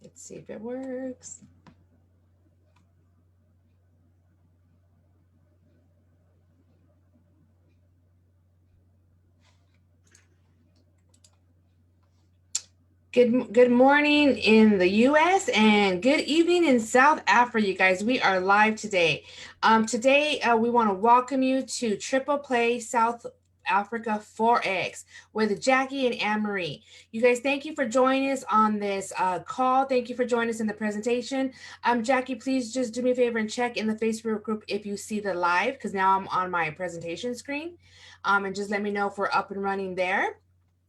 Let's see if it works. Good morning in the US and good evening in South Africa, you guys. We are live today. Today we want to welcome you to Triple Play South Africa Forex with Jackie and Anne Marie. You guys, thank you for joining us on this call. Thank you for joining us in the presentation. Jackie, please just do me a favor and check in the Facebook group if you see the live, because now I'm on my presentation screen. And just let me know if we're up and running there.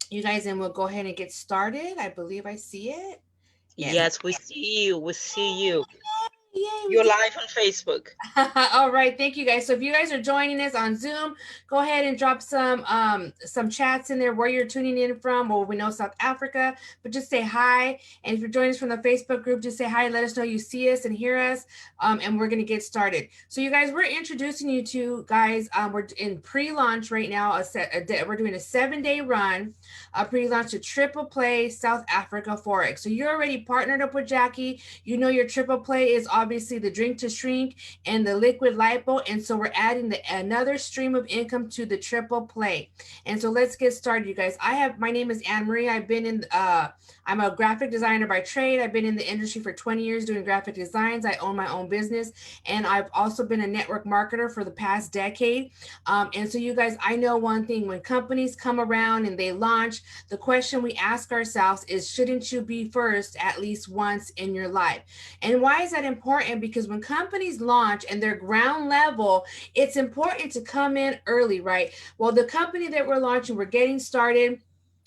You guys, and we'll go ahead and get started. I believe I see it. Yes. Yes, we see you. We see you. Yay, we You're did. live on Facebook. All right, thank you guys. So if you guys are joining us on Zoom, go ahead and drop some chats in there where you're tuning in from. Well, we know South Africa, but just say hi. And if you're joining us from the Facebook group, just say hi. Let us know you see us and hear us. And we're gonna get started. So you guys, we're introducing you to guys. We're in pre-launch right now. We're doing a 7-day run, a pre-launch to Triple Play South Africa Forex. So you're already partnered up with Jackie. You know your Triple Play is obviously the drink to shrink and the liquid lipo, and so we're adding another stream of income to the Triple Play. And so let's get started, you guys. My name is Anne Marie. I'm a graphic designer by trade. I've been in the industry for 20 years doing graphic designs. I own my own business, and I've also been a network marketer for the past decade. And so you guys, I know one thing: when companies come around and they launch, the question we ask ourselves is, shouldn't you be first at least once in your life? And why is that important? Because when companies launch and they're ground level, it's important to come in early, right? Well, the company that we're launching, we're getting started.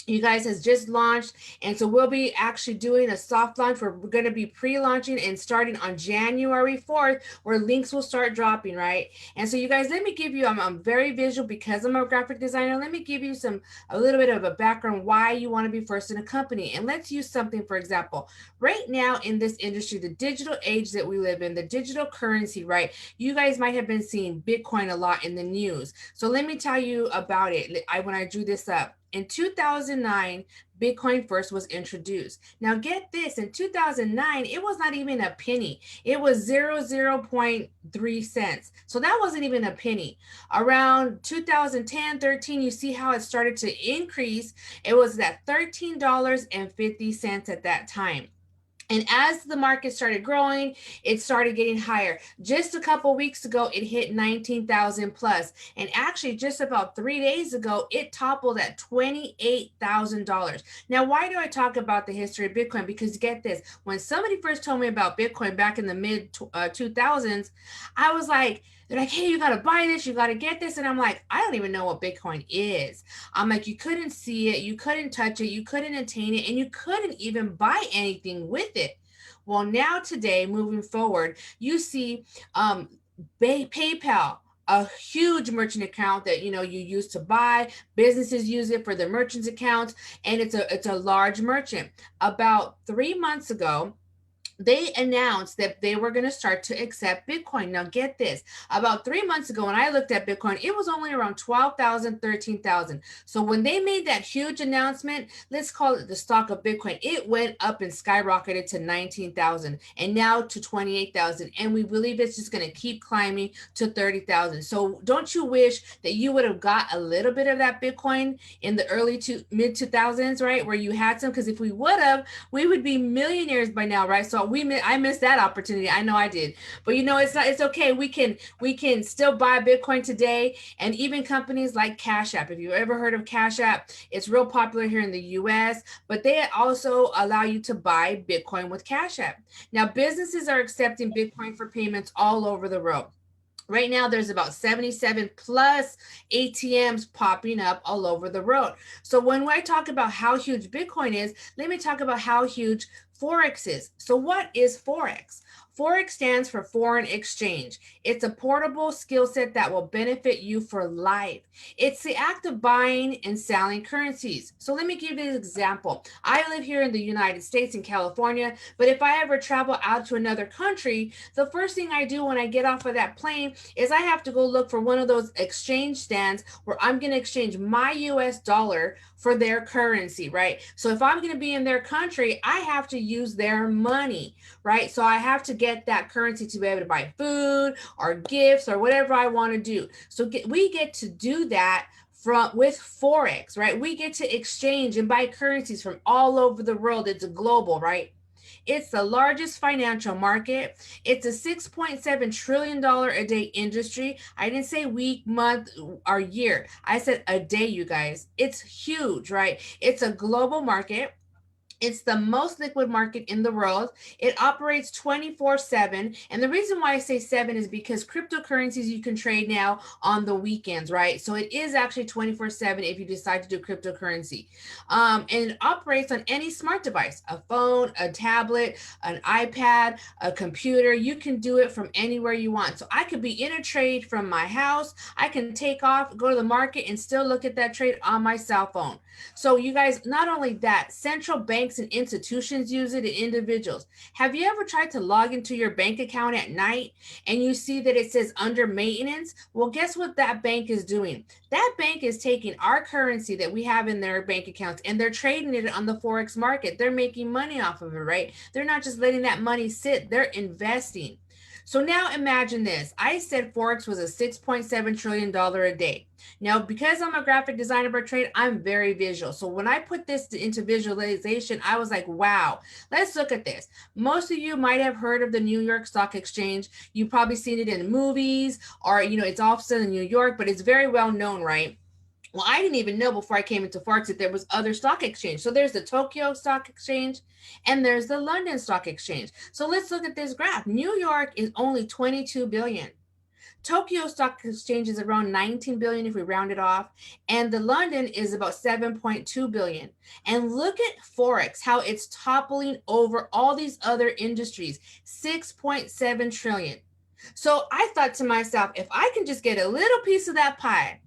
You guys has just launched, and so we'll be actually doing a soft launch. We're going to be pre-launching and starting on January 4th, where links will start dropping, right? And so you guys, let me give you, I'm very visual because I'm a graphic designer. Let me give you a little bit of a background why you want to be first in a company. And let's use something, for example, right now in this industry, the digital age that we live in, the digital currency, right? You guys might have been seeing Bitcoin a lot in the news. So let me tell you about it. When I drew this up, in 2009, Bitcoin first was introduced. Now, get this, in 2009, it was not even a penny. It was 0.3 cents. So that wasn't even a penny. Around 2010, 13, you see how it started to increase. It was at $13.50 at that time. And as the market started growing, it started getting higher. Just a couple weeks ago, it hit 19,000 plus. And actually, just about 3 days ago, it toppled at $28,000. Now, why do I talk about the history of Bitcoin? Because get this, when somebody first told me about Bitcoin back in the mid 2000s, I was like, they're like, hey, you got to buy this, you got to get this. And I'm like, I don't even know what Bitcoin is. I'm like, you couldn't see it, you couldn't touch it, you couldn't attain it, and you couldn't even buy anything with it. Well, now today, moving forward, you see PayPal, a huge merchant account that you use to buy. Businesses use it for their merchants accounts, and it's a large merchant. About 3 months ago, they announced that they were going to start to accept Bitcoin. Now, get this, about 3 months ago, when I looked at Bitcoin, it was only around 12,000, 13,000. So when they made that huge announcement, let's call it the stock of Bitcoin, it went up and skyrocketed to 19,000 and now to 28,000. And we believe it's just going to keep climbing to 30,000. So don't you wish that you would have got a little bit of that Bitcoin in the early to mid 2000s, right? Where you had some, because if we would have, we would be millionaires by now, right? So I missed that opportunity. I know I did. But it's okay. We can still buy Bitcoin today, and even companies like Cash App. If you've ever heard of Cash App, it's real popular here in the US, but they also allow you to buy Bitcoin with Cash App. Now, businesses are accepting Bitcoin for payments all over the world. Right now, there's about 77 plus ATMs popping up all over the road. So when I talk about how huge Bitcoin is, let me talk about how huge Forex is. So what is Forex? Forex stands for foreign exchange. It's a portable skill set that will benefit you for life. It's the act of buying and selling currencies. So let me give you an example. I live here in the United States in California, but if I ever travel out to another country, the first thing I do when I get off of that plane is I have to go look for one of those exchange stands where I'm going to exchange my US dollar for their currency, right? So if I'm going to be in their country, I have to use their money, right? So I have to get that currency to be able to buy food or gifts or whatever I want to do. So we get to do that with Forex, right? We get to exchange and buy currencies from all over the world. It's global, right? It's the largest financial market. It's a $6.7 trillion a day industry. I didn't say week, month, or year. I said a day, you guys. It's huge, right? It's a global market. It's the most liquid market in the world. It operates 24/7. And the reason why I say seven is because cryptocurrencies you can trade now on the weekends, right? So it is actually 24/7 if you decide to do cryptocurrency. And it operates on any smart device, a phone, a tablet, an iPad, a computer. You can do it from anywhere you want. So I could be in a trade from my house. I can take off, go to the market, and still look at that trade on my cell phone. So you guys, not only that, central banks and institutions use it, and individuals. Have you ever tried to log into your bank account at night and you see that it says under maintenance? Well, guess what that bank is doing? That bank is taking our currency that we have in their bank accounts and they're trading it on the Forex market. They're making money off of it, right? They're not just letting that money sit, they're investing. So now imagine this. I said Forex was a $6.7 trillion a day. Now, because I'm a graphic designer by trade, I'm very visual. So when I put this into visualization, I was like, wow, let's look at this. Most of you might have heard of the New York Stock Exchange. You've probably seen it in movies or, it's also in New York, but it's very well known, right? Well, I didn't even know before I came into Forex that there was other stock exchange. So there's the Tokyo Stock Exchange and there's the London Stock Exchange. So let's look at this graph. New York is only 22 billion. Tokyo Stock Exchange is around 19 billion if we round it off, and the London is about 7.2 billion. And look at Forex, how it's toppling over all these other industries, 6.7 trillion. So I thought to myself, if I can just get a little piece of that pie,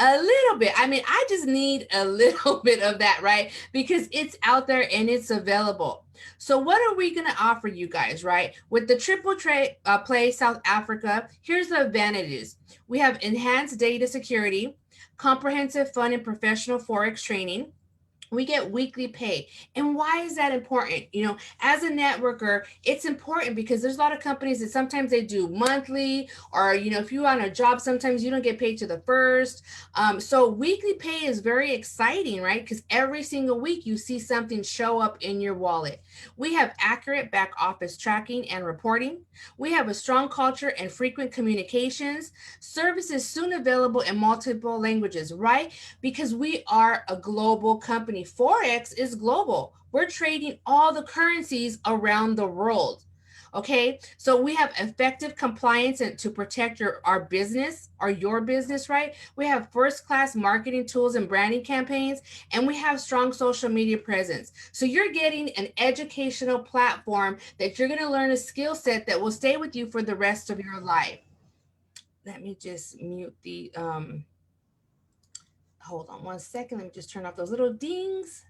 a little bit. I mean, I just need a little bit of that, right? Because it's out there and it's available. So what are we going to offer you guys, right? With the Tripleplay South Africa, here's the advantages. We have enhanced data security, comprehensive fun and professional Forex training. We get weekly pay. And why is that important? As a networker, it's important because there's a lot of companies that sometimes they do monthly, or if you're on a job, sometimes you don't get paid to the first. So weekly pay is very exciting, right? Because every single week you see something show up in your wallet. We have accurate back office tracking and reporting. We have a strong culture and frequent communications. Services soon available in multiple languages, right? Because we are a global company. Forex is global. We're trading all the currencies around the world. Okay, so we have effective compliance and to protect our business or your business, right? We have first-class marketing tools and branding campaigns, and we have strong social media presence. So you're getting an educational platform that you're going to learn a skill set that will stay with you for the rest of your life. Let me just mute the hold on one second. Let me just turn off those little dings.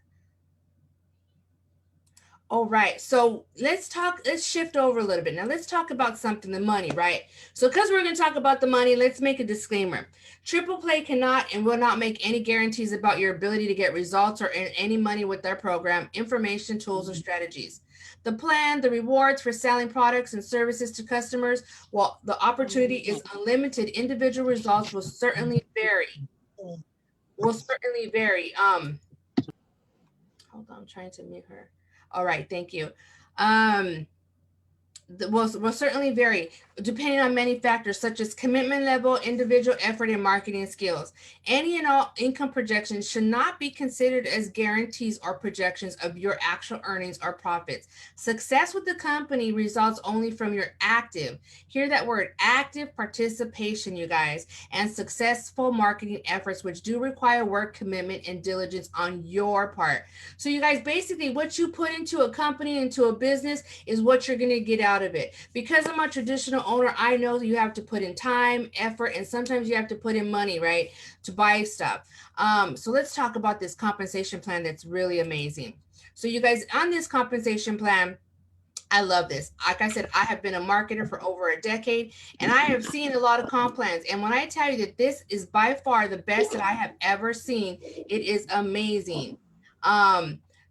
All right, so let's shift over a little bit. Now let's talk about something, the money, right? So because we're going to talk about the money, let's make a disclaimer. Tripleplay cannot and will not make any guarantees about your ability to get results or earn any money with their program, information, tools, or strategies. The plan, the rewards for selling products and services to customers, while the opportunity is unlimited, individual results will certainly vary. Hold on, I'm trying to mute her. All right, thank you. Will certainly vary depending on many factors such as commitment level, individual effort, and marketing skills. Any and all income projections should not be considered as guarantees or projections of your actual earnings or profits. Success with the company results only from your active, hear that word, active participation, you guys, and successful marketing efforts, which do require work, commitment, and diligence on your part. So you guys, basically what you put into a company, into a business, is what you're going to get out of it. Because I'm a traditional owner, I know that you have to put in time, effort, and sometimes you have to put in money, right, to buy stuff. So let's talk about this compensation plan that's really amazing. So you guys, on this compensation plan, I love this. Like I said, I have been a marketer for over a decade, and I have seen a lot of comp plans. And when I tell you that this is by far the best that I have ever seen, it is amazing.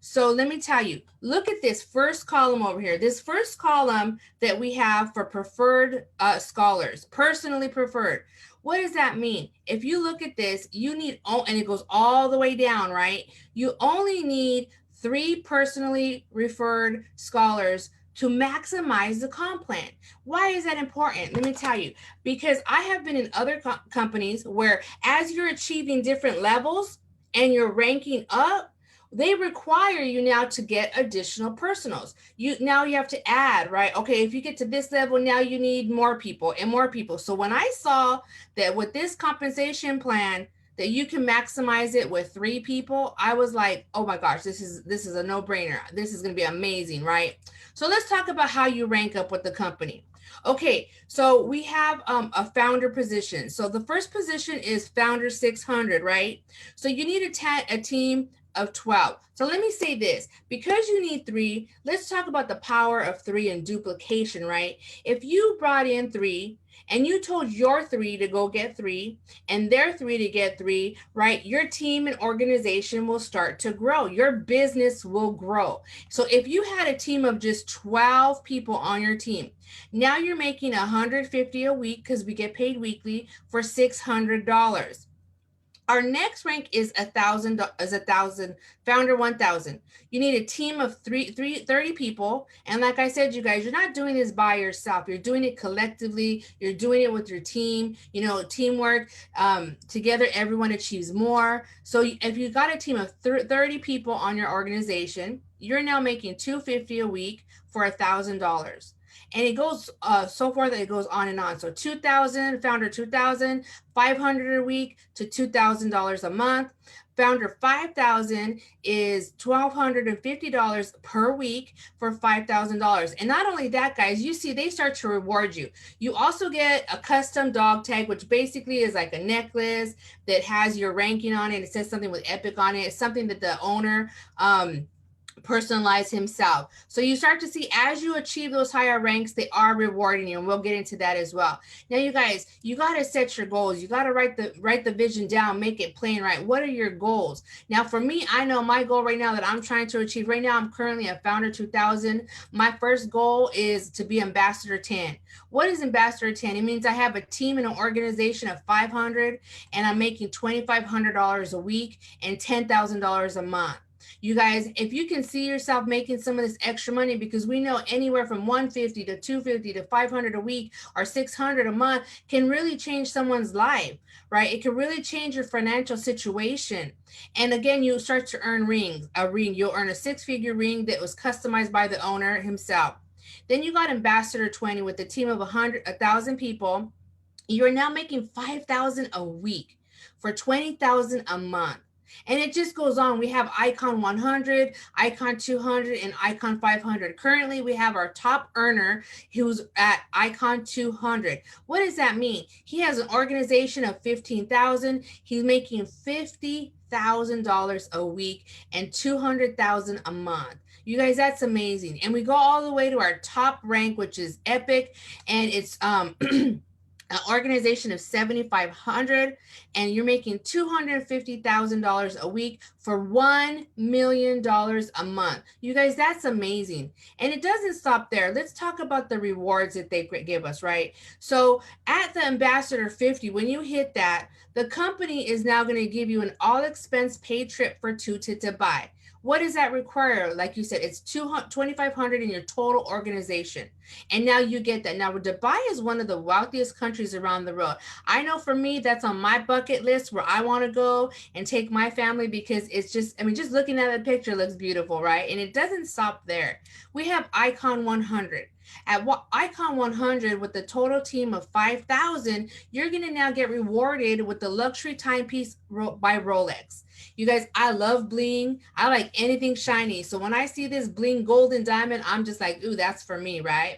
So let me tell you, look at this first column over here. This first column that we have for preferred scholars, personally preferred. What does that mean? If you look at this, you need, and it goes all the way down, right? You only need 3 personally referred scholars to maximize the comp plan. Why is that important? Let me tell you. Because I have been in other companies where as you're achieving different levels and you're ranking up, they require you now to get additional personals. You have to add, right? Okay, if you get to this level, now you need more people and more people. So when I saw that with this compensation plan that you can maximize it with 3 people, I was like, oh my gosh, this is a no-brainer. This is going to be amazing, right? So let's talk about how you rank up with the company. Okay, so we have a founder position. So the first position is founder 600, right? So you need a team of 12. So let me say this, because you need 3, let's talk about the power of 3 and duplication, right? If you brought in 3 and you told your 3 to go get 3 and their 3 to get 3, right? Your team and organization will start to grow. Your business will grow. So if you had a team of just 12 people on your team, now you're making $150 a week because we get paid weekly for $600. Our next rank is 1,000, founder 1,000. You need a team of 30 people. And like I said, you guys, you're not doing this by yourself. You're doing it collectively. You're doing it with your team, teamwork. Together, everyone achieves more. So if you got a team of 30 people on your organization, you're now making $250 a week for $1,000. And it goes so far that it goes on and on. So 2,000, founder 2,000, 500 a week to $2,000 a month. Founder 5,000 is $1,250 per week for $5,000. And not only that, guys, you see they start to reward you. You also get a custom dog tag, which basically is like a necklace that has your ranking on it. It says something with Epic on it. It's something that the owner personalize himself. So you start to see as you achieve those higher ranks, they are rewarding you, and we'll get into that as well. Now, you guys, you got to set your goals. You got to write the vision down, make it plain, right? What are your goals? Now, for me, I know my goal right now that I'm trying to achieve right now, I'm currently a founder 2000. My first goal is to be ambassador 10. What is ambassador 10? It means I have a team and an organization of 500 and I'm making $2,500 a week and $10,000 a month. You guys, if you can see yourself making some of this extra money, because we know anywhere from 150 to 250 to 500 a week or 600 a month can really change someone's life, right? It can really change your financial situation. And again, you start to earn a ring. You'll earn a 6-figure ring that was customized by the owner himself. Then you got ambassador 20 with a team of 1,000 people. You're now making 5,000 a week for 20,000 a month. And it just goes on. We have Icon 100, Icon 200, and Icon 500. Currently, we have our top earner who's at Icon 200. What does that mean? He has an organization of 15,000. He's making $50,000 a week and $200,000 a month. You guys, that's amazing. And we go all the way to our top rank, which is Epic, and it's an organization of 7,500, and you're making $250,000 a week for $1 million a month. You guys, that's amazing. And it doesn't stop there. Let's talk about the rewards that they give us, right? So at the Ambassador 50, when you hit that, the company is now going to give you an all expense paid trip for 2 to Dubai. What does that require? Like you said, it's $2,500 in your total organization. And now you get that. Now, Dubai is one of the wealthiest countries around the world. I know for me, that's on my bucket list where I want to go and take my family, because it's just, just looking at the picture looks beautiful, right? And it doesn't stop there. We have Icon 100. At Icon 100, with the total team of 5,000, you're going to now get rewarded with the luxury timepiece by Rolex. You guys, I love bling. I like anything shiny. So when I see this bling gold and diamond, I'm just like, ooh, that's for me, right?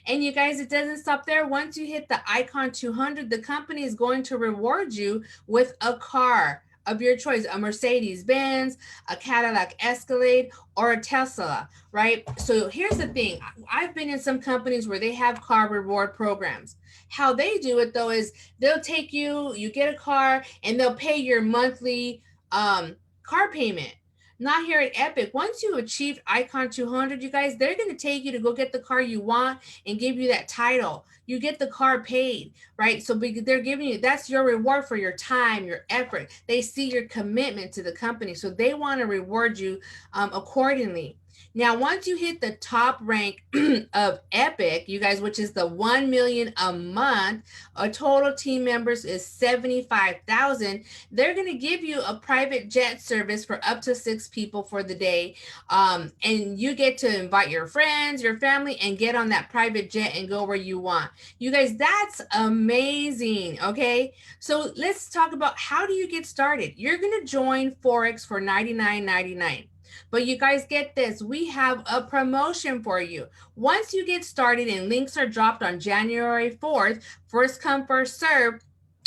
And you guys, it doesn't stop there. Once you hit the Icon 200, the company is going to reward you with a car of your choice, a Mercedes-Benz, a Cadillac Escalade, or a Tesla, right? So here's the thing. I've been in some companies where they have car reward programs. How they do it, though, is they'll take you get a car, and they'll pay your monthly car payment. Not here at Epic. Once you achieved Icon 200, you guys, they're going to take you to go get the car you want and give you that title. You get the car paid, right? So they're giving you, that's your reward for your time, your effort. They see your commitment to the company. So they want to reward you accordingly. Now, once you hit the top rank of Epic, you guys, which is the 1 million a month, a total team members is 75,000. They're going to give you a private jet service for up to 6 people for the day. And you get to invite your friends, your family, and get on that private jet and go where you want. You guys, that's amazing. Okay. So let's talk about how do you get started. You're going to join Forex for $99.99. But you guys get this, we have a promotion for you. Once you get started and links are dropped on January 4th, first come, first serve,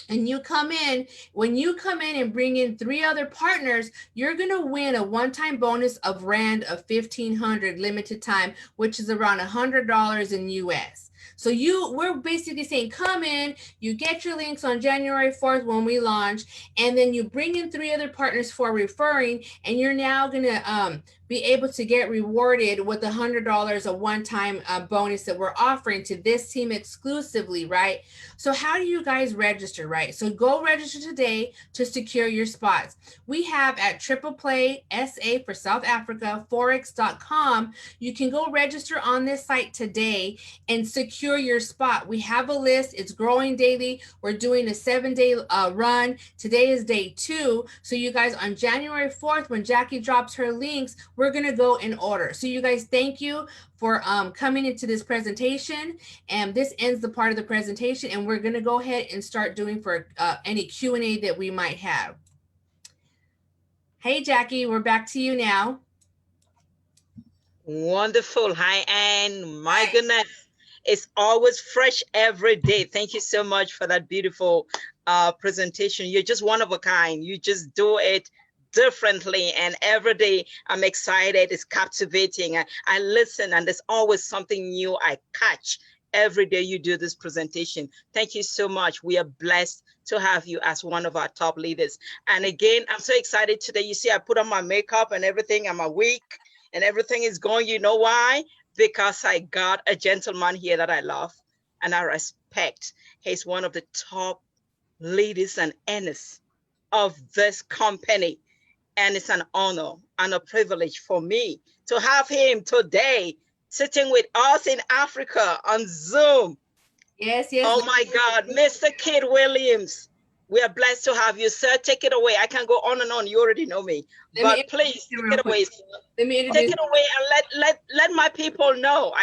and you come in, when you come in and bring in 3 other partners, you're going to win a one-time bonus of Rand of 1,500 limited time, which is around $100 in US. So we're basically saying, come in, you get your links on January 4th when we launch, and then you bring in 3 other partners for referring, and you're now going to be able to get rewarded with $100 a one-time bonus that we're offering to this team exclusively, right? So how do you guys register, right? So go register today to secure your spots. We have at Tripleplay SA for South Africa, Forex.com. You can go register on this site today and secure your spot. We have a list. It's growing daily. We're doing a 7-day run. Today is day 2. So you guys, on January 4th, when Jackie drops her links, we're going to go in order. So you guys, thank you for coming into this presentation, and this ends the part of the presentation, and we're going to go ahead and start doing for any Q&A that we might have. Hey, Jackie, we're back to you now. Wonderful. Hi, Anne. My goodness, it's always fresh every day. Thank you so much for that beautiful presentation. You're just one of a kind. You just do it differently, and every day I'm excited. It's captivating. I listen, and there's always something new I catch every day you do this presentation. Thank you so much. We are blessed to have you as one of our top leaders. And again, I'm so excited today. You see, I put on my makeup and everything, and my wig and everything is going. You know why? Because I got a gentleman here that I love and I respect. He's one of the top leaders and earners of this company. And it's an honor and a privilege for me to have him today sitting with us in Africa on Zoom. Yes. Oh my God, Mr. Kid Williams. We are blessed to have you, sir. Take it away. I can go on and on. You already know me. But please take it away. Let me introduce. Take it away and let my people know.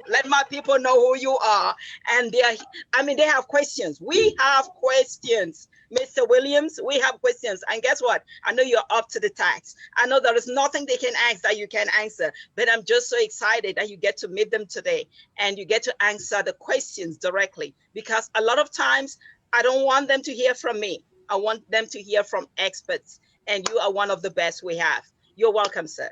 Let my people know who you are. And they have questions. We have questions. Mr. Williams, we have questions. And guess what? I know you're up to the task. I know there is nothing they can ask that you can answer, but I'm just so excited that you get to meet them today and you get to answer the questions directly, because a lot of times I don't want them to hear from me. I want them to hear from experts, and you are one of the best we have. You're welcome, sir.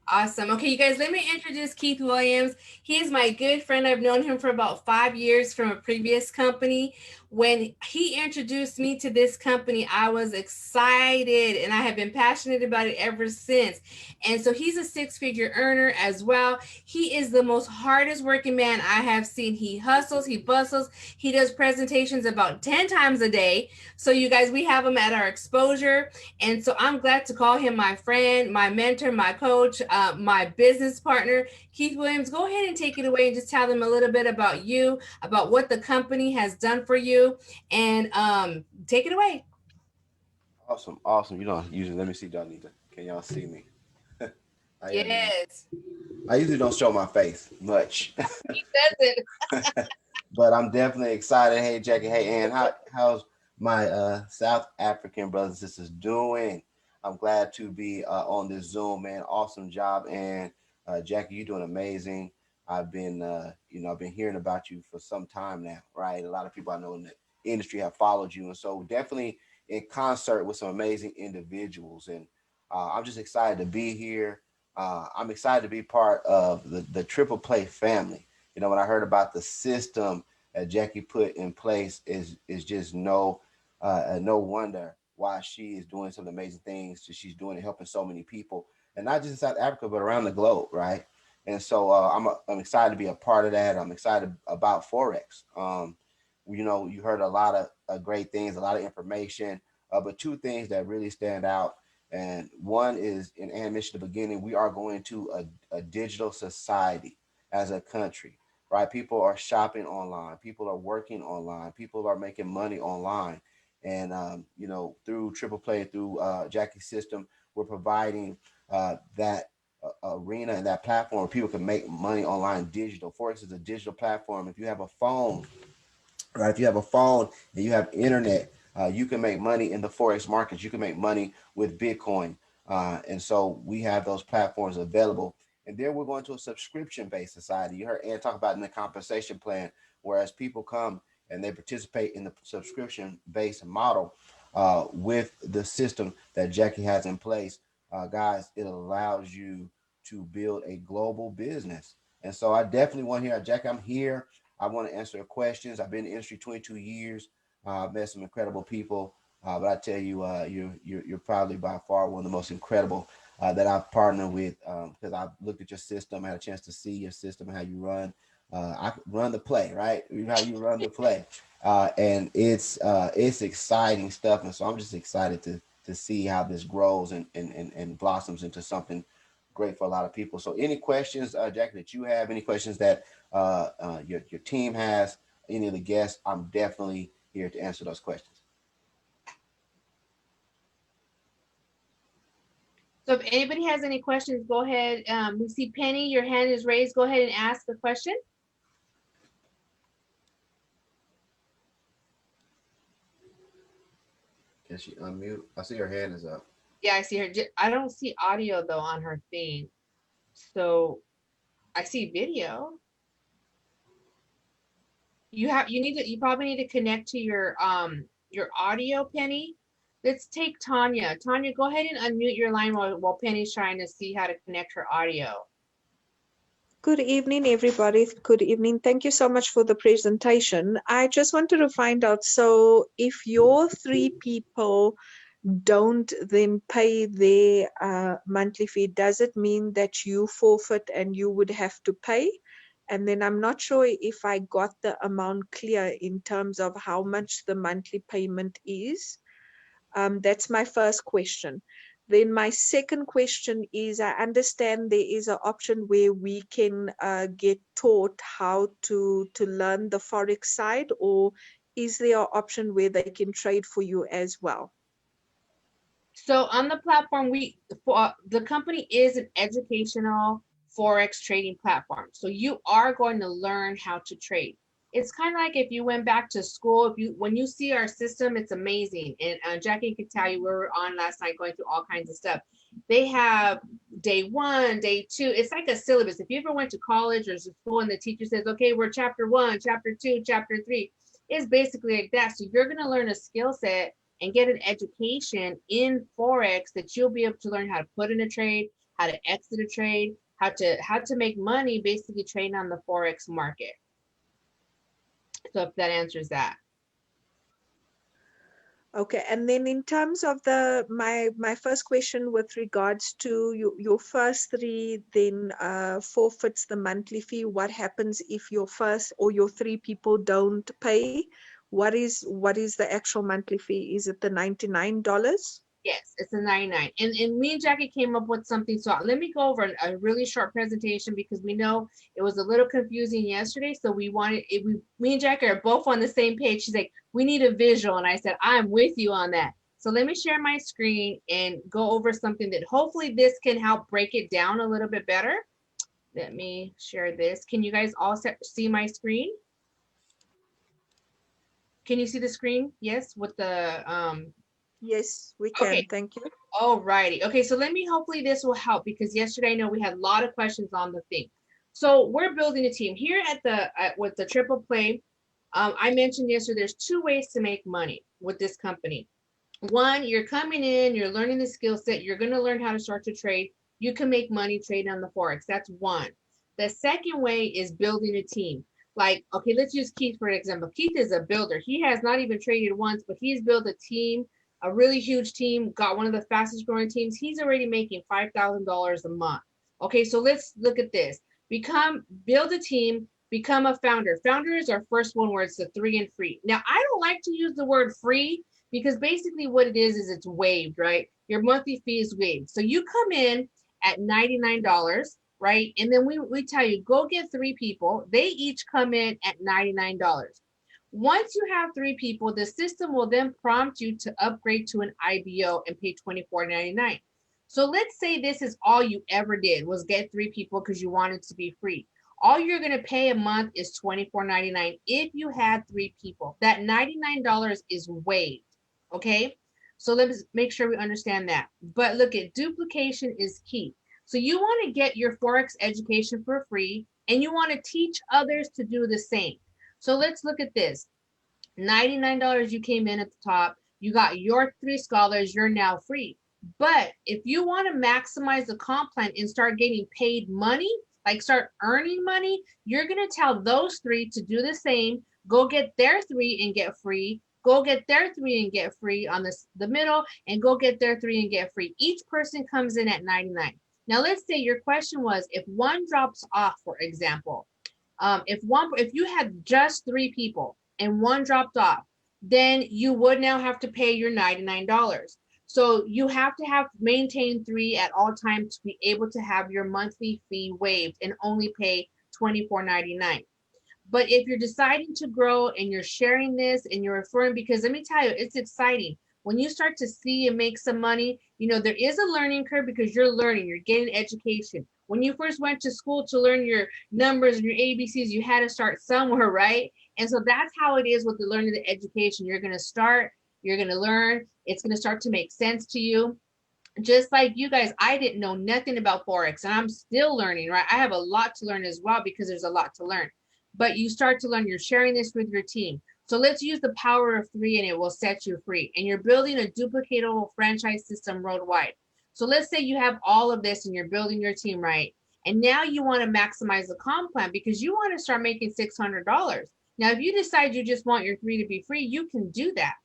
Awesome. Okay, you guys, let me introduce Keith Williams. He is my good friend. I've known him for about 5 years from a previous company. When he introduced me to this company, I was excited, and I have been passionate about it ever since. And so he's a 6-figure earner as well. He is the most hardest working man I have seen. He hustles, he bustles, he does presentations about 10 times a day. So you guys, we have him at our exposure. And so I'm glad to call him my friend, my mentor, my coach, my business partner. Keith Williams, go ahead and take it away and just tell them a little bit about you, about what the company has done for you, and take it away. Awesome. You know, usually, let me see, Donita. Can y'all see me? Yes. I usually don't show my face much. He doesn't. But I'm definitely excited. Hey, Jackie. Hey, Ann. How's my South African brothers and sisters doing? I'm glad to be on this Zoom, man. Awesome job. And Jackie, you're doing amazing. I've been, I've been hearing about you for some time now, right? A lot of people I know in the industry have followed you. And so definitely in concert with some amazing individuals. And I'm just excited to be here. I'm excited to be part of the Tripleplay family. You know, when I heard about the system that Jackie put in place, is just no wonder why she is doing some amazing things. She's doing and helping so many people. and not just in South Africa, but around the globe, right? And so I'm excited to be a part of that. I'm excited about Forex. You heard a lot of great things, a lot of information, but two things that really stand out. And one is, and Ann mentioned at the beginning, we are going to a digital society as a country, right? People are shopping online, people are working online, people are making money online. And, through Tripleplay, through Jackie's system, we're providing that arena and that platform where people can make money online digital. Forex is a digital platform. If you have a phone, right? If you have a phone and you have internet, you can make money in the Forex markets. You can make money with Bitcoin. And so we have those platforms available. And then we're going to a subscription-based society. You heard Ann talk about in the compensation plan, whereas people come and they participate in the subscription-based model with the system that Jackie has in place. Guys, it allows you to build a global business. And so I definitely want to hear, Jackie, I'm here. I want to answer questions. I've been in the industry 22 years. I've met some incredible people, but I tell you, you're probably by far one of the most incredible that I've partnered with, because I've looked at your system, I had a chance to see your system and how you run. I run the play, right? How you run the play, and it's exciting stuff. And so I'm just excited to see how this grows and blossoms into something great for a lot of people. So any questions, Jackie, that you have, any questions that your team has, any of the guests, I'm definitely here to answer those questions. So if anybody has any questions, go ahead. We see Penny, your hand is raised. Go ahead and ask the question. Can she unmute? I see her hand is up. Yeah, I see her. I don't see audio though on her thing. So I see video. You probably need to connect to your audio, Penny. Let's take Tanya. Tanya, go ahead and unmute your line while Penny's trying to see how to connect her audio. Good evening, everybody. Good evening. Thank you so much for the presentation. I just wanted to find out, so if your 3 people don't then pay their monthly fee, does it mean that you forfeit and you would have to pay? And then I'm not sure if I got the amount clear in terms of how much the monthly payment is. That's my first question. Then my second question is, I understand there is an option where we can get taught how to learn the Forex side, or is there an option where they can trade for you as well? So on the platform, the company is an educational Forex trading platform. So you are going to learn how to trade. It's kind of like if you went back to school, when you see our system, it's amazing. And Jackie could tell you, we were on last night going through all kinds of stuff. They have day 1, day 2. It's like a syllabus. If you ever went to college or school and the teacher says, okay, we're chapter 1, chapter 2, chapter 3, it's basically like that. So you're going to learn a skill set and get an education in Forex that you'll be able to learn how to put in a trade, how to exit a trade, how to make money basically trading on the Forex market. So if that answers that. Okay, and then in terms of my first question with regards to your first 3 then forfeits the monthly fee, what happens if your first or your 3 people don't pay? What is the actual monthly fee? Is it the $99? Yes, it's a 99. And me and Jackie came up with something. So let me go over a really short presentation because we know it was a little confusing yesterday. So me and Jackie are both on the same page. She's like, we need a visual. And I said, I'm with you on that. So let me share my screen and go over something that hopefully this can help break it down a little bit better. Let me share this. Can you guys all see my screen? Can you see the screen? Yes, with the Yes, we can. Okay. Thank you. All righty. Okay, so hopefully this will help because yesterday I know we had a lot of questions on the thing. So we're building a team here with the Tripleplay. I mentioned yesterday there's 2 ways to make money with this company. One, you're coming in, you're learning the skill set, you're going to learn how to start to trade. You can make money trading on the Forex. That's one. The second way is building a team. Like, okay, let's use Keith for example. Keith is a builder. He has not even traded once, but he's built a team a really huge team, got one of the fastest growing teams. He's already making $5,000 a month. Okay, so let's look at this. Build a team, become a founder. Founder is our first one where it's the 3 and free. Now, I don't like to use the word free because basically what it is it's waived, right? Your monthly fee is waived. So you come in at $99, right? And then we tell you, go get 3 people. They each come in at $99. Once you have 3 people, the system will then prompt you to upgrade to an IBO and pay $24.99. So let's say this is all you ever did was get 3 people because you wanted to be free. All you're going to pay a month is $24.99 if you had 3 people. That $99 is waived, okay? So let's make sure we understand that. But look, at duplication is key. So you want to get your Forex education for free, and you want to teach others to do the same. So let's look at this. $99 you came in at the top. You got your 3 scholars. You're now free. But if you want to maximize the comp plan and start getting paid money, like start earning money, you're going to tell those 3 to do the same. Go get their 3 and get free. Go get their 3 and get free on the middle, and go get their 3 and get free. Each person comes in at 99. Now, let's say your question was, if one drops off, for example, if you had just 3 people and one dropped off, then you would now have to pay your $99. So you have to maintain 3 at all times to be able to have your monthly fee waived and only pay $24.99. But if you're deciding to grow and you're sharing this and you're referring, because let me tell you, it's exciting. When you start to see and make some money, there is a learning curve because you're learning, you're getting education. When you first went to school to learn your numbers and your ABCs, you had to start somewhere, right? And so that's how it is with the learning the education. You're going to start, you're going to learn, it's going to start to make sense to you. Just like you guys, I didn't know nothing about Forex, and I'm still learning, right? I have a lot to learn as well because there's a lot to learn. But you start to learn, you're sharing this with your team. So let's use the power of 3 and it will set you free. And you're building a duplicatable franchise system worldwide. So let's say you have all of this and you're building your team, right? And now you want to maximize the comp plan because you want to start making $600. Now, if you decide you just want your 3 to be free, you can do that.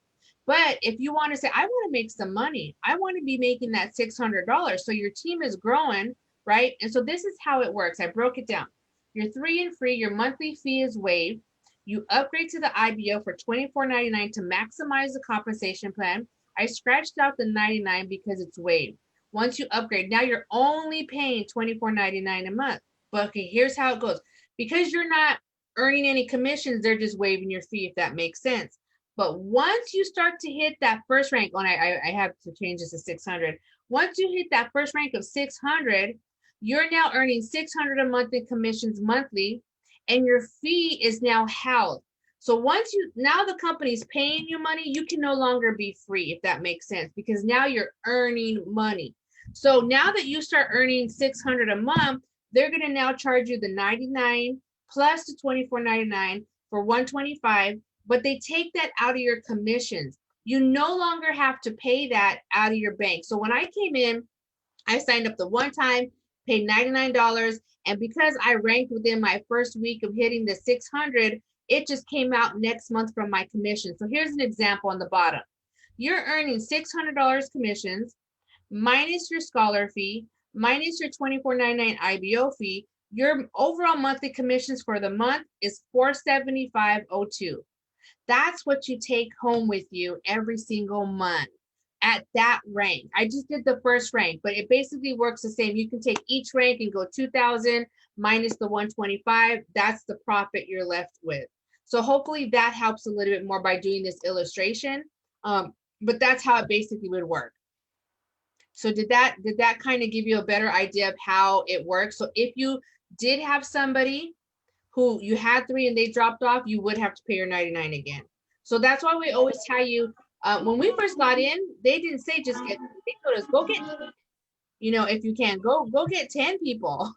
But if you want to say, I want to make some money, I want to be making that $600. So your team is growing, right? And so this is how it works. I broke it down. You're 3 and free, your monthly fee is waived. You upgrade to the IBO for $24.99 to maximize the compensation plan. I scratched out the 99 because it's waived. Once you upgrade, now you're only paying $24.99 a month. But okay, here's how it goes. Because you're not earning any commissions, they're just waiving your fee, if that makes sense. But once you start to hit that first rank, I have to change this to 600. Once you hit that first rank of 600, you're now earning $600 a month in commissions monthly, and your fee is now held. So now the company's paying you money, you can no longer be free, if that makes sense, because now you're earning money. So now that you start earning $600 a month, they're going to now charge you the 99 plus the $24.99 for $125, but they take that out of your commissions. You no longer have to pay that out of your bank. So when I came in, I signed up the one time, paid $99, and because I ranked within my first week of hitting the 600, it just came out next month from my commission. So here's an example on the bottom. You're earning $600 commissions, minus your scholar fee, minus your $24.99 IBO fee. Your overall monthly commissions for the month is $475.02. That's what you take home with you every single month at that rank. I just did the first rank, but it basically works the same. You can take each rank and go 2,000 minus the 125. That's the profit you're left with. So hopefully that helps a little bit more by doing this illustration. But that's how it basically would work. So did that kind of give you a better idea of how it works? So if you did have somebody who you had 3 and they dropped off, you would have to pay your 99 again. So that's why we always tell you, when we first got in, they didn't say just get, they told us go get, if you can, go get 10 people.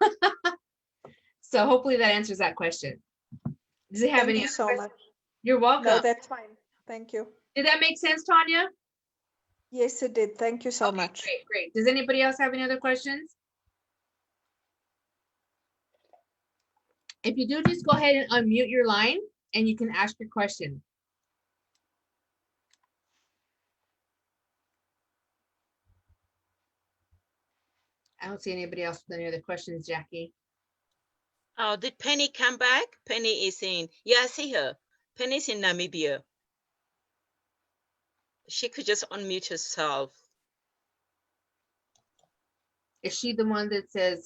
So hopefully that answers that question. Does it have Thank any you other so questions? much. You're welcome. No, that's fine. Thank you. Did that make sense, Tanya? Yes, it did. Thank you so much. Great. Does anybody else have any other questions? If you do, just go ahead and unmute your line and you can ask your question. don't see anybody else with any other questions, Jackie. Oh, did Penny come back? Penny is in, yeah, I see her. Penny's in Namibia. She could just unmute herself. Is she the one that says,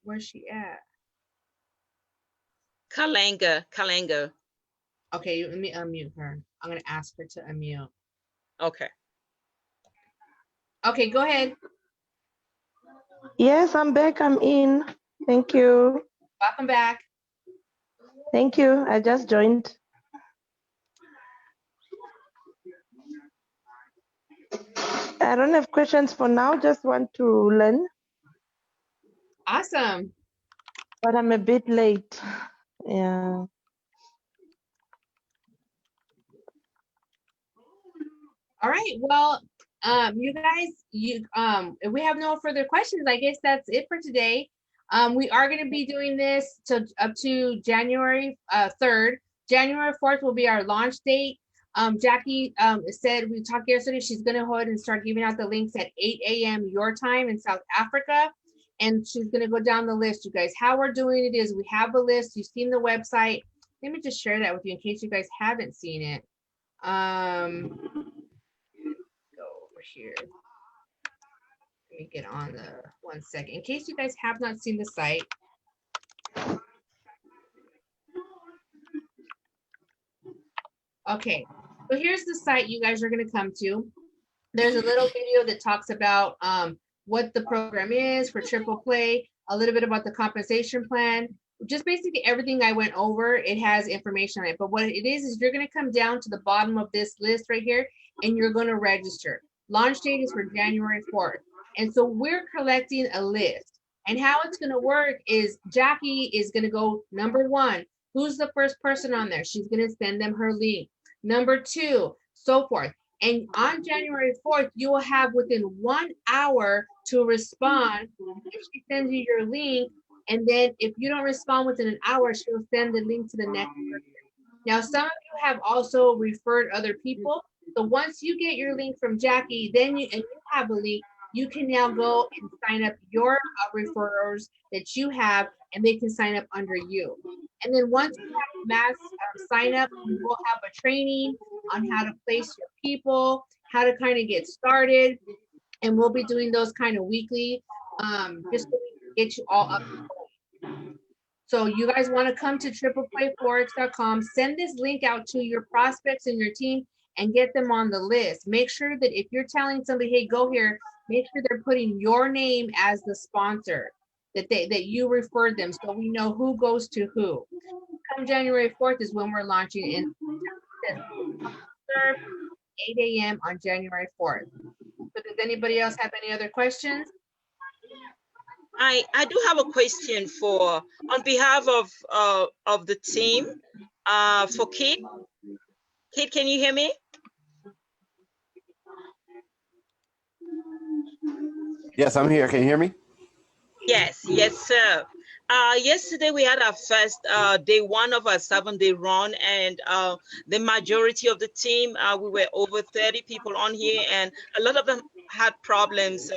where's she at? Kalanga. Okay, let me unmute her. I'm gonna ask her to unmute. Okay. Okay, go ahead. Yes, I'm back. I'm in. Thank you. Welcome back. Thank you. I just joined. I don't have questions for now. Just want to learn, Awesome. but I'm a bit late. Yeah. All right. Well, you guys, if we have no further questions, I guess that's it for today. We are going to be doing this up to January 3rd. January 4th will be our launch date. Jackie said, we talked yesterday, she's going to go ahead and start giving out the links at 8 a.m. your time in South Africa. And she's going to go down the list, you guys. How we're doing it is we have the list. You've seen the website. Let me just share that with you in case you guys haven't seen it. Go over here. Let me get on the 1 second. In case you guys have not seen the site. Okay, so here's the site you guys are going to come to. There's a little video that talks about what the program is for Tripleplay, a little bit about the compensation plan, just basically everything I went over. It has information on it, but what it is you're going to come down to the bottom of this list right here, and you're going to register. Launch date is for January 4th. And so we're collecting a list. And how it's going to work is Jackie is going to go, number one, who's the first person on there? She's going to send them her link. Number two, so forth. And on January 4th, you will have within 1 hour to respond. If she sends you your link, and then if you don't respond within an hour, she'll send the link to the next person. Now, some of you have also referred other people. So once you get your link from Jackie, then you have a link, you can now go and sign up your referrers that you have, and they can sign up under you. And then once you have mass sign up, we will have a training on how to place your people, how to kind of get started. And we'll be doing those kind of weekly, just so we can get you all up. So you guys want to come to tripleplayforex.com, send this link out to your prospects and your team and get them on the list. Make sure that if you're telling somebody, hey, go here, make sure they're putting your name as the sponsor, that you referred them, so we know who goes to who. Come January 4th is when we're launching in 8 a.m. on January 4th. So does anybody else have any other questions? I do have a question for, on behalf of the team, for Kate. Kate, can you hear me? Yes, I'm here. Can you hear me? Yes, sir. Yesterday we had our first day one of our 7-day run, and the majority of the team, we were over 30 people on here, and a lot of them had problems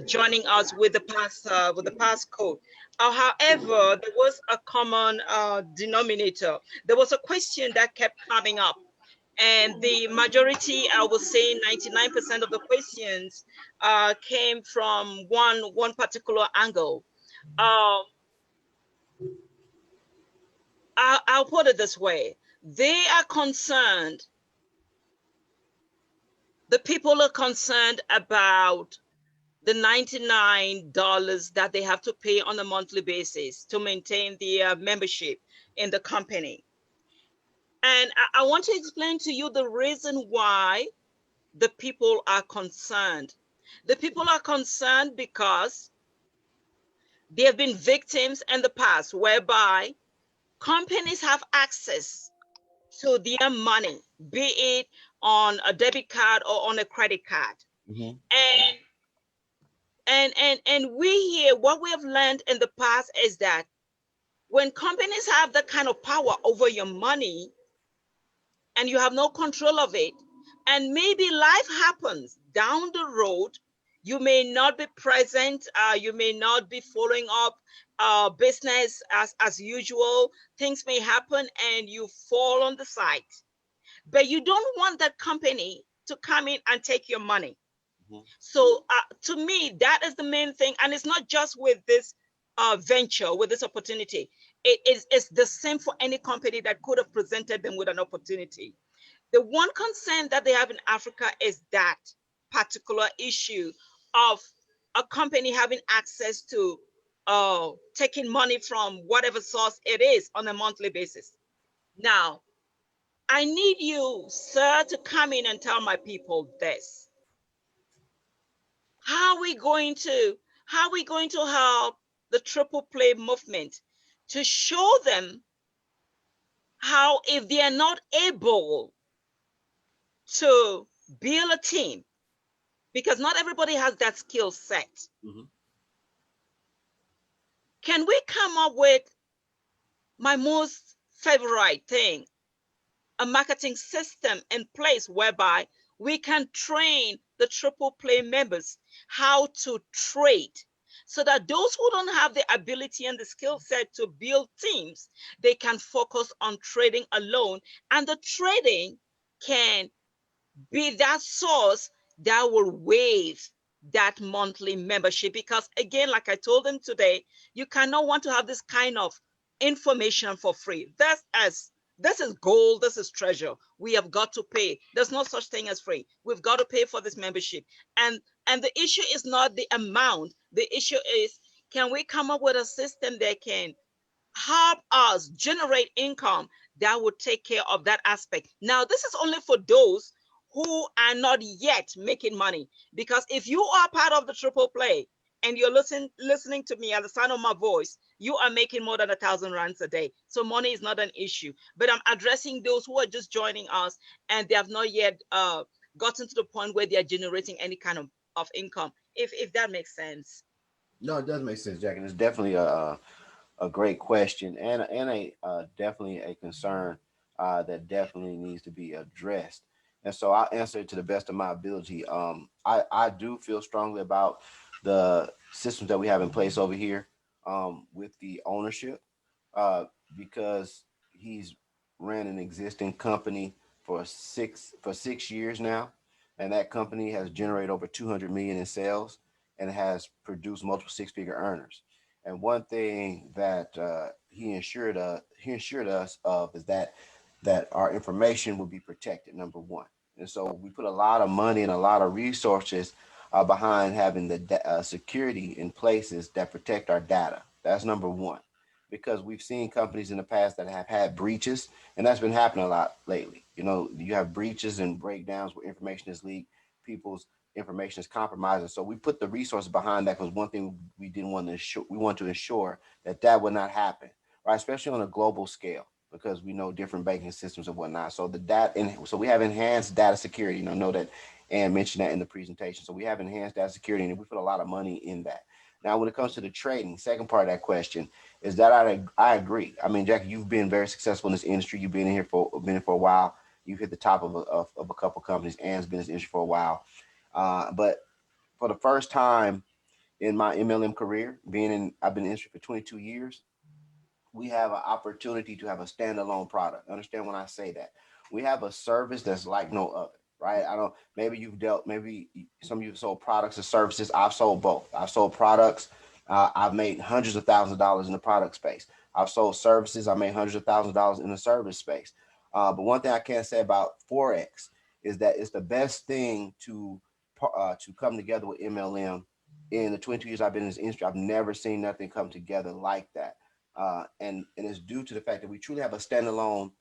joining us with the passcode. However, there was a common denominator. There was a question that kept coming up, and the majority, I would say 99% of the questions came from one particular angle. I'll put it this way. They are concerned, the people are concerned about the $99 that they have to pay on a monthly basis to maintain their membership in the company. And I want to explain to you the reason why the people are concerned. The people are concerned because they have been victims in the past whereby companies have access to their money, be it on a debit card or on a credit card. Mm-hmm. And we here, what we have learned in the past is that when companies have that kind of power over your money and you have no control of it, and maybe life happens down the road, You may not be present. You may not be following up business as usual. Things may happen and you fall on the side. But you don't want that company to come in and take your money. Mhm. So to me, that is the main thing. And it's not just with this venture, with this opportunity. It's the same for any company that could have presented them with an opportunity. The one concern that they have in Africa is that particular issue of a company having access to taking money from whatever source it is on a monthly basis. Now, I need you, sir, to come in and tell my people this. How are we going to help the triple play movement to show them how, if they are not able to build a team, because not everybody has that skill set. Mm-hmm. Can we come up with my most favorite thing, a marketing system in place whereby we can train the triple play members how to trade, so that those who don't have the ability and the skill set to build teams, they can focus on trading alone, and the trading can be that source that will waive that monthly membership. Because again, like I told them today, you cannot want to have this kind of information for free. This is gold, this is treasure. We have got to pay. There's no such thing as free. We've got to pay for this membership. And the issue is not the amount. The issue is, can we come up with a system that can help us generate income that would take care of that aspect? Now, this is only for those who are not yet making money. Because if you are part of the triple play and you're listening to me at the sound of my voice, you are making more than 1,000 rands a day. So money is not an issue. But I'm addressing those who are just joining us and they have not yet gotten to the point where they are generating any kind of income. If that makes sense. No, it does make sense, Jack, and it's definitely a great question and a definitely a concern that definitely needs to be addressed. And so I'll answer it to the best of my ability. I do feel strongly about the systems that we have in place over here with the ownership uh, because he's ran an existing company for 6 years now, and that company has generated over 200 million in sales and has produced multiple six-figure earners. And one thing that he assured us of is that our information will be protected. Number one, and so we put a lot of money and a lot of resources behind having the security in places that protect our data. That's number one, because we've seen companies in the past that have had breaches, and that's been happening a lot lately. You know, you have breaches and breakdowns where information is leaked, people's information is compromised, and so we put the resources behind that because one thing we didn't want to ensure, we want to ensure that that would not happen, right? Especially on a global scale, because we know different banking systems and whatnot. So the data, and so we have enhanced data security. You know that Ann mentioned that in the presentation. So we have enhanced data security, and we put a lot of money in that. Now, when it comes to the trading, second part of that question is that I agree. I mean, Jackie, you've been very successful in this industry. You've been here for a while. You've hit the top of a couple companies. Ann's been in this industry for a while. But for the first time in my MLM career, I've been in the industry for 22 years, we have an opportunity to have a standalone product. Understand when I say that? We have a service that's like no other, right? I don't, maybe some of you have sold products or services. I've sold both. I've sold products. I've made hundreds of thousands of dollars in the product space. I've sold services. I made hundreds of thousands of dollars in the service space. But one thing I can say about Forex is that it's the best thing to come together with MLM. In the 22 years I've been in this industry, I've never seen nothing come together like that. And it's due to the fact that we truly have a standalone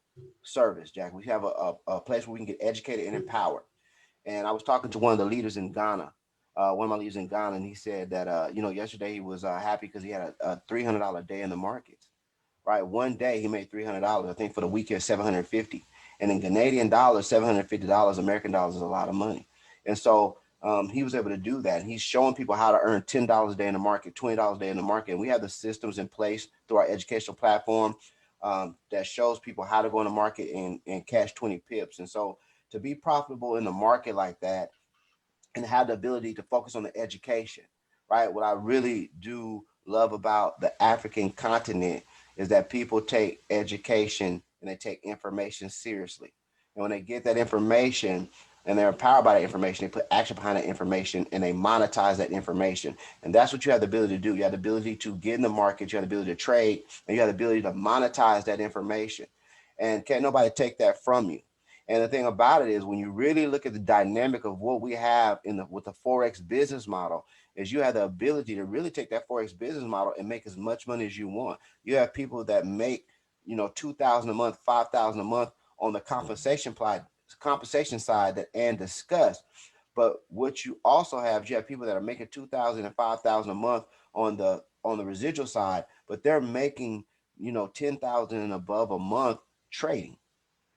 service, Jack. We have a place where we can get educated and empowered. And I was talking to one of the leaders in Ghana, one of my leaders in Ghana, and he said that yesterday he was happy because he had a $300 day in the markets. Right, one day he made $300. I think for the weekend 750, and in Canadian dollars, $750 American dollars is a lot of money. And so he was able to do that. And he's showing people how to earn $10 a day in the market, $20 a day in the market. And we have the systems in place through our educational platform that shows people how to go in the market and cash 20 pips. And so to be profitable in the market like that, and have the ability to focus on the education, right? What I really do love about the African continent is that people take education and they take information seriously. And when they get that information and they're empowered by that information, they put action behind that information and they monetize that information. And that's what you have the ability to do. You have the ability to get in the market, you have the ability to trade, and you have the ability to monetize that information. And can't nobody take that from you. And the thing about it is, when you really look at the dynamic of what we have with the Forex business model, is you have the ability to really take that Forex business model and make as much money as you want. You have people that make, $2,000 a month, $5,000 a month on the compensation side that Ann discussed. But what you also have, you have people that are making 2,000 and 5,000 a month on the residual side, but they're making 10,000 and above a month trading,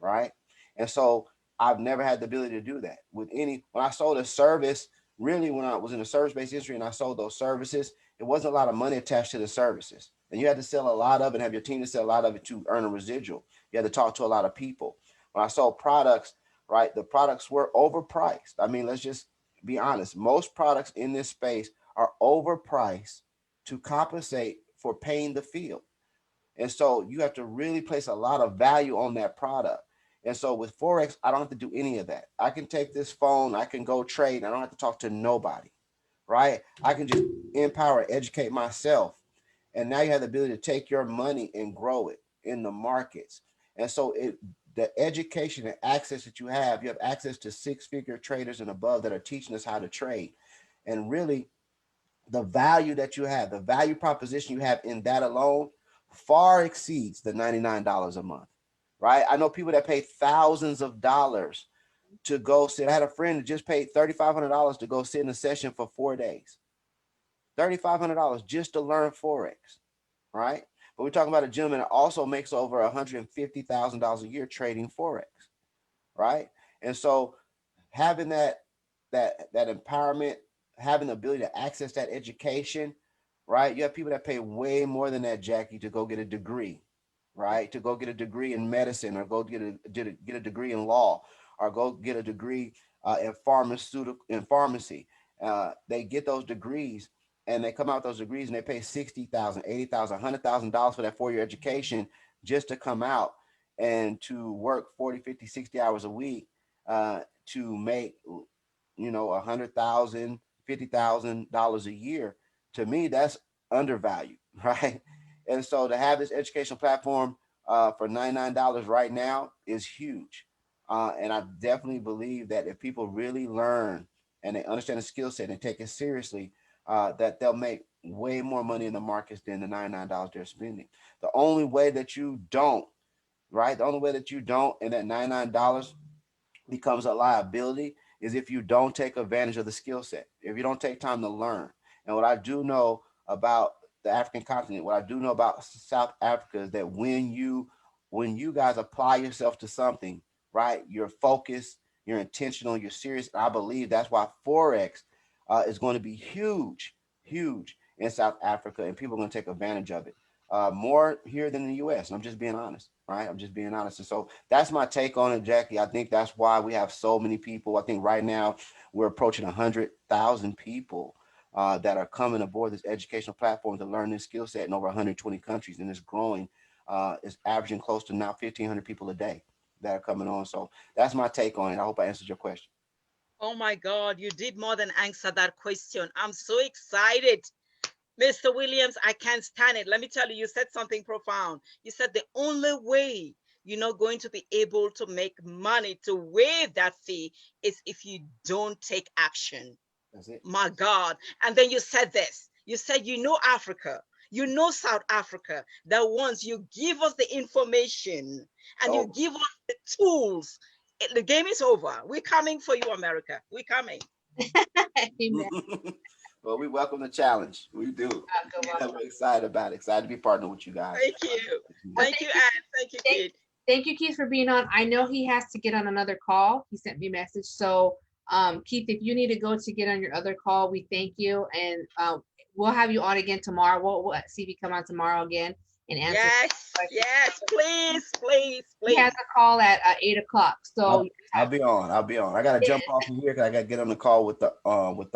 right? And so I've never had the ability to do that with when I sold a service, really when I was in the service-based industry and I sold those services, it wasn't a lot of money attached to the services. And you had to sell a lot of it, have your team to sell a lot of it to earn a residual. You had to talk to a lot of people. When I sold products, right, the products were overpriced. I mean, let's just be honest. Most products in this space are overpriced to compensate for paying the field. And so you have to really place a lot of value on that product. And so with Forex, I don't have to do any of that. I can take this phone, I can go trade, I don't have to talk to nobody, right? I can just empower, educate myself. And now you have the ability to take your money and grow it in the markets. And so the education and access that you have access to six-figure traders and above that are teaching us how to trade. And really, the value that you have, the value proposition you have in that alone far exceeds the $99 a month, right? I know people that pay thousands of dollars to go sit. I had a friend that just paid $3,500 to go sit in a session for 4 days. $3,500 just to learn Forex, right? But we're talking about a gentleman that also makes over $150,000 a year trading Forex, right? And so having that empowerment, having the ability to access that education, right? You have people that pay way more than that, Jackie, to go get a degree, right? To go get a degree in medicine, or go get a degree in law, or go get a degree in pharmacy. They get those degrees and they come out with those degrees and they pay $60,000, $80,000, $100,000 for that 4-year education just to come out and to work 40, 50, 60 hours a week to make, $100,000, $50,000 a year. To me, that's undervalued, right? And so to have this educational platform for $99 right now is huge. And I definitely believe that if people really learn and they understand the skill set and take it seriously, that they'll make way more money in the markets than the $99 they're spending. The only way that you don't, right? The only way that you don't, and that $99 becomes a liability, is if you don't take advantage of the skill set, if you don't take time to learn. And what I do know about the African continent, what I do know about South Africa is that when you guys apply yourself to something, right, you're focused, you're intentional, you're serious. And I believe that's why Forex is going to be huge in South Africa, and people are going to take advantage of it more here than in the U.S. And I'm just being honest, right? I'm just being honest. And so that's my take on it, Jackie. I think that's why we have so many people. I think right now we're approaching 100,000 people that are coming aboard this educational platform to learn this skill set in over 120 countries, and it's growing. It's averaging close to now 1,500 people a day that are coming on. So that's my take on it. I hope I answered your question. Oh my God, you did more than answer that question. I'm so excited. Mr. Williams, I can't stand it. Let me tell you, you said something profound. You said the only way you're not going to be able to make money to waive that fee is if you don't take action. That's it. My God. And then you said this. You said, Africa, South Africa, that once you give us the information and you give us the tools, the game is over. We're coming for you, America. We're coming. Well, we welcome the challenge. We do. We're excited about it. Excited to be partnered with you guys. Thank you. Thank you, Ann. Thank you, Kid. Thank you, Keith, for being on. I know he has to get on another call. He sent me a message. So, Keith, if you need to go to get on your other call, we thank you. And we'll have you on again tomorrow. We'll see if you come on tomorrow again. and answer. Yes, please. He has a call at 8 o'clock. So I'll be on. I gotta jump off of here because I gotta get on the call with the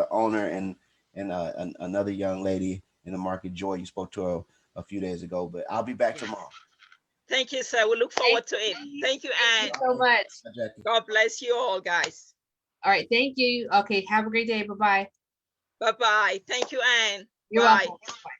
owner and another young lady in the market, Joy. You spoke to her a few days ago, but I'll be back tomorrow. Thank you, sir. We look forward to it. Thank you, Anne. Thank you so much. God bless you all, guys. All right. Thank you. Okay. Have a great day. Bye-bye. Bye-bye. Thank you, Anne. You're Bye. welcome. Bye.